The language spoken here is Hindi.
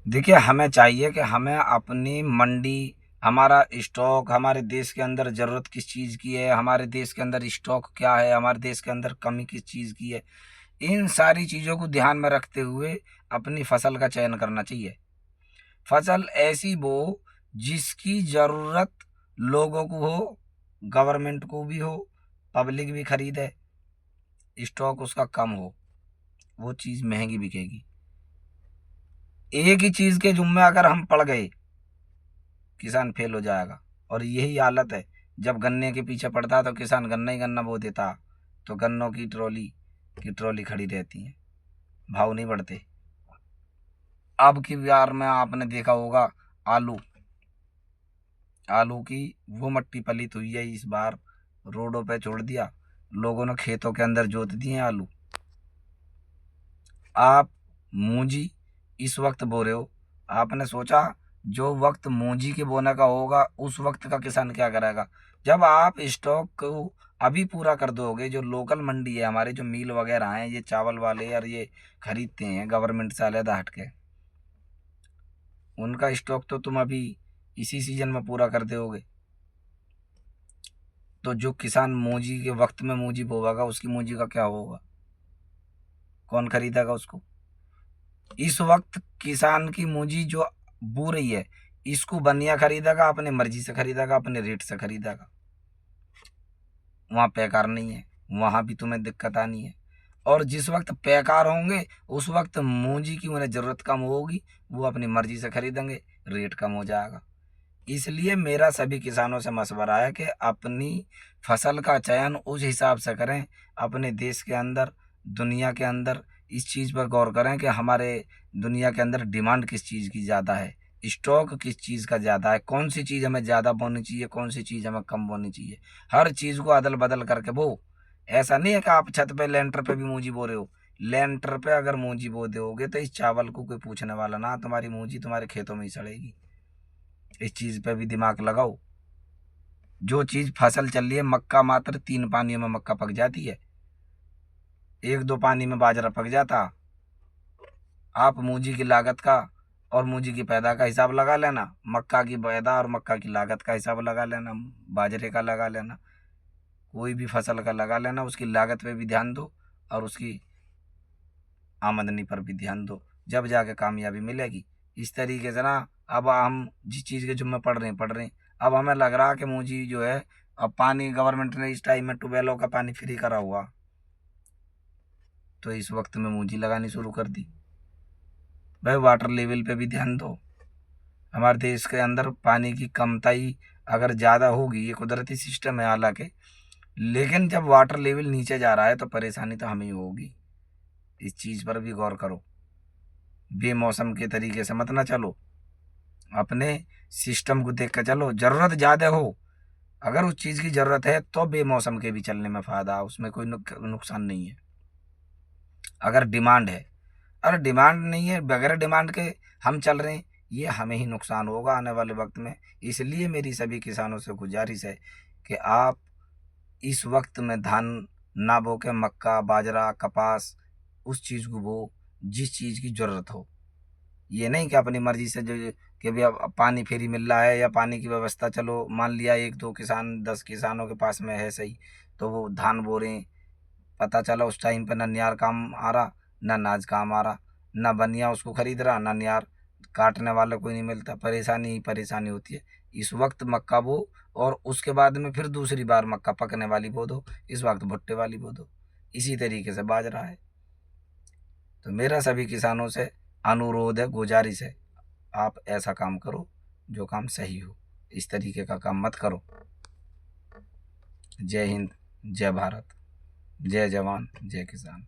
देखिए, हमें चाहिए कि हमें अपनी मंडी, हमारा स्टॉक, हमारे देश के अंदर ज़रूरत किस चीज़ की है, हमारे देश के अंदर स्टॉक क्या है, हमारे देश के अंदर कमी किस चीज़ की है, इन सारी चीज़ों को ध्यान में रखते हुए अपनी फसल का चयन करना चाहिए। फसल ऐसी बो जिसकी ज़रूरत लोगों को हो, गवर्नमेंट को भी हो, पब्लिक भी खरीदे, स्टॉक उसका कम हो, वो चीज़ महंगी बिकेगी। एक ही चीज़ के जुम्मे अगर हम पड़ गए, किसान फेल हो जाएगा। और यही हालत है, जब गन्ने के पीछे पड़ता है तो किसान गन्ना ही गन्ना बो देता, तो गन्नों की ट्रॉली खड़ी रहती है, भाव नहीं बढ़ते। अब की बार में आपने देखा होगा, आलू आलू की वो मट्टी पलीत हुई है, इस बार रोडों पे छोड़ दिया, लोगों ने खेतों के अंदर जोत दिए आलू। आप मूंजी इस वक्त बो रहे हो, आपने सोचा जो वक्त मूंजी के बोने का होगा उस वक्त का किसान क्या करेगा? जब आप स्टॉक को अभी पूरा कर दोगे, जो लोकल मंडी है हमारे, जो मिल वगैरह हैं, ये चावल वाले और ये खरीदते हैं गवर्नमेंट से अलग हट के, उनका स्टॉक तो तुम अभी इसी सीजन में पूरा कर दोगे। तो जो किसान मूंजी के वक्त में मूंजी बोएगा, उसकी मूंजी का क्या होगा? कौन खरीदेगा उसको? इस वक्त किसान की मूंजी जो बो रही है, इसको बनिया खरीदेगा, अपने मर्जी से खरीदेगा, अपने रेट से खरीदेगा। वहाँ पैकार नहीं है, वहाँ भी तुम्हें दिक्कत आनी है। और जिस वक्त पैकार होंगे उस वक्त मूंजी की उन्हें ज़रूरत कम होगी, वो अपनी मर्जी से खरीदेंगे, रेट कम हो जाएगा। इसलिए मेरा सभी किसानों से मशवरा है कि अपनी फसल का चयन उस हिसाब से करें, अपने देश के अंदर, दुनिया के अंदर इस चीज़ पर गौर करें कि हमारे दुनिया के अंदर डिमांड किस चीज़ की ज़्यादा है, स्टॉक किस चीज़ का ज़्यादा है, कौन सी चीज़ हमें ज़्यादा बोनी चाहिए, कौन सी चीज़ हमें कम बोनी चाहिए। हर चीज़ को अदल बदल करके बो। ऐसा नहीं है कि आप छत पे लेंटर पे भी मूंजी बो रहे हो। लेंटर पे अगर मूंजी बो दोगे तो इस चावल को कोई पूछने वाला ना, तुम्हारी मूंजी तुम्हारे खेतों में ही सड़ेगी। इस चीज़ पे भी दिमाग लगाओ। जो चीज़ फसल चल रही है, मक्का मात्र 3 पानियों में मक्का पक जाती है, 1-2 पानी में बाजरा पक जाता। आप मूंजी की लागत का और मूंजी की पैदा का हिसाब लगा लेना, मक्का की पैदा और मक्का की लागत का हिसाब लगा लेना, बाजरे का लगा लेना, कोई भी फसल का लगा लेना, उसकी लागत पे भी ध्यान दो और उसकी आमदनी पर भी ध्यान दो, जब जाके कामयाबी मिलेगी। इस तरीके से ना, अब हम जिस चीज़ के जुम्मे पड़ रहे हैं, अब हमें लग रहा कि मूंजी जो है, अब पानी गवर्नमेंट ने इस टाइम में ट्यूबवेलों का पानी फ्री करा हुआ, तो इस वक्त में मूंजी लगानी शुरू कर दी। भाई वाटर लेवल पे भी ध्यान दो। हमारे देश के अंदर पानी की कमताई अगर ज़्यादा होगी, ये कुदरती सिस्टम है हालांकि, लेकिन जब वाटर लेवल नीचे जा रहा है तो परेशानी तो हमें ही होगी। इस चीज़ पर भी गौर करो, बेमौसम के तरीके से मत ना चलो, अपने सिस्टम को देख कर चलो। ज़रूरत ज़्यादा हो, अगर उस चीज़ की ज़रूरत है तो बेमौसम के भी चलने में फ़ायदा, उसमें कोई नुकसान नहीं है। अगर डिमांड है, अगर डिमांड नहीं है, बगैर डिमांड के हम चल रहे हैं, ये हमें ही नुकसान होगा आने वाले वक्त में। इसलिए मेरी सभी किसानों से गुजारिश है कि आप इस वक्त में धान ना बो के मक्का, बाजरा, कपास, उस चीज़ को बो जिस चीज़ की ज़रूरत हो। ये नहीं कि अपनी मर्जी से जो कि भी अब पानी फ्री मिल रहा है या पानी की व्यवस्था, चलो मान लिया 1-2 किसान, 10 किसानों के पास में है सही, तो वो धान बो रहे हैं, पता चला उस टाइम पे ना नियार काम आ रहा, ना नाज काम आ रहा, ना बनिया उसको खरीद रहा, ना नियार, काटने वाला कोई नहीं मिलता, परेशानी ही परेशानी होती है। इस वक्त मक्का बो और उसके बाद में फिर दूसरी बार मक्का पकने वाली बो दो, इस वक्त भुट्टे वाली बो दो, इसी तरीके से बाजरा है। तो मेरा सभी किसानों से अनुरोध है, गुजारिश है, आप ऐसा काम करो जो काम सही हो, इस तरीके का काम मत करो। जय हिंद, जय भारत, जय जवान, जय किसान।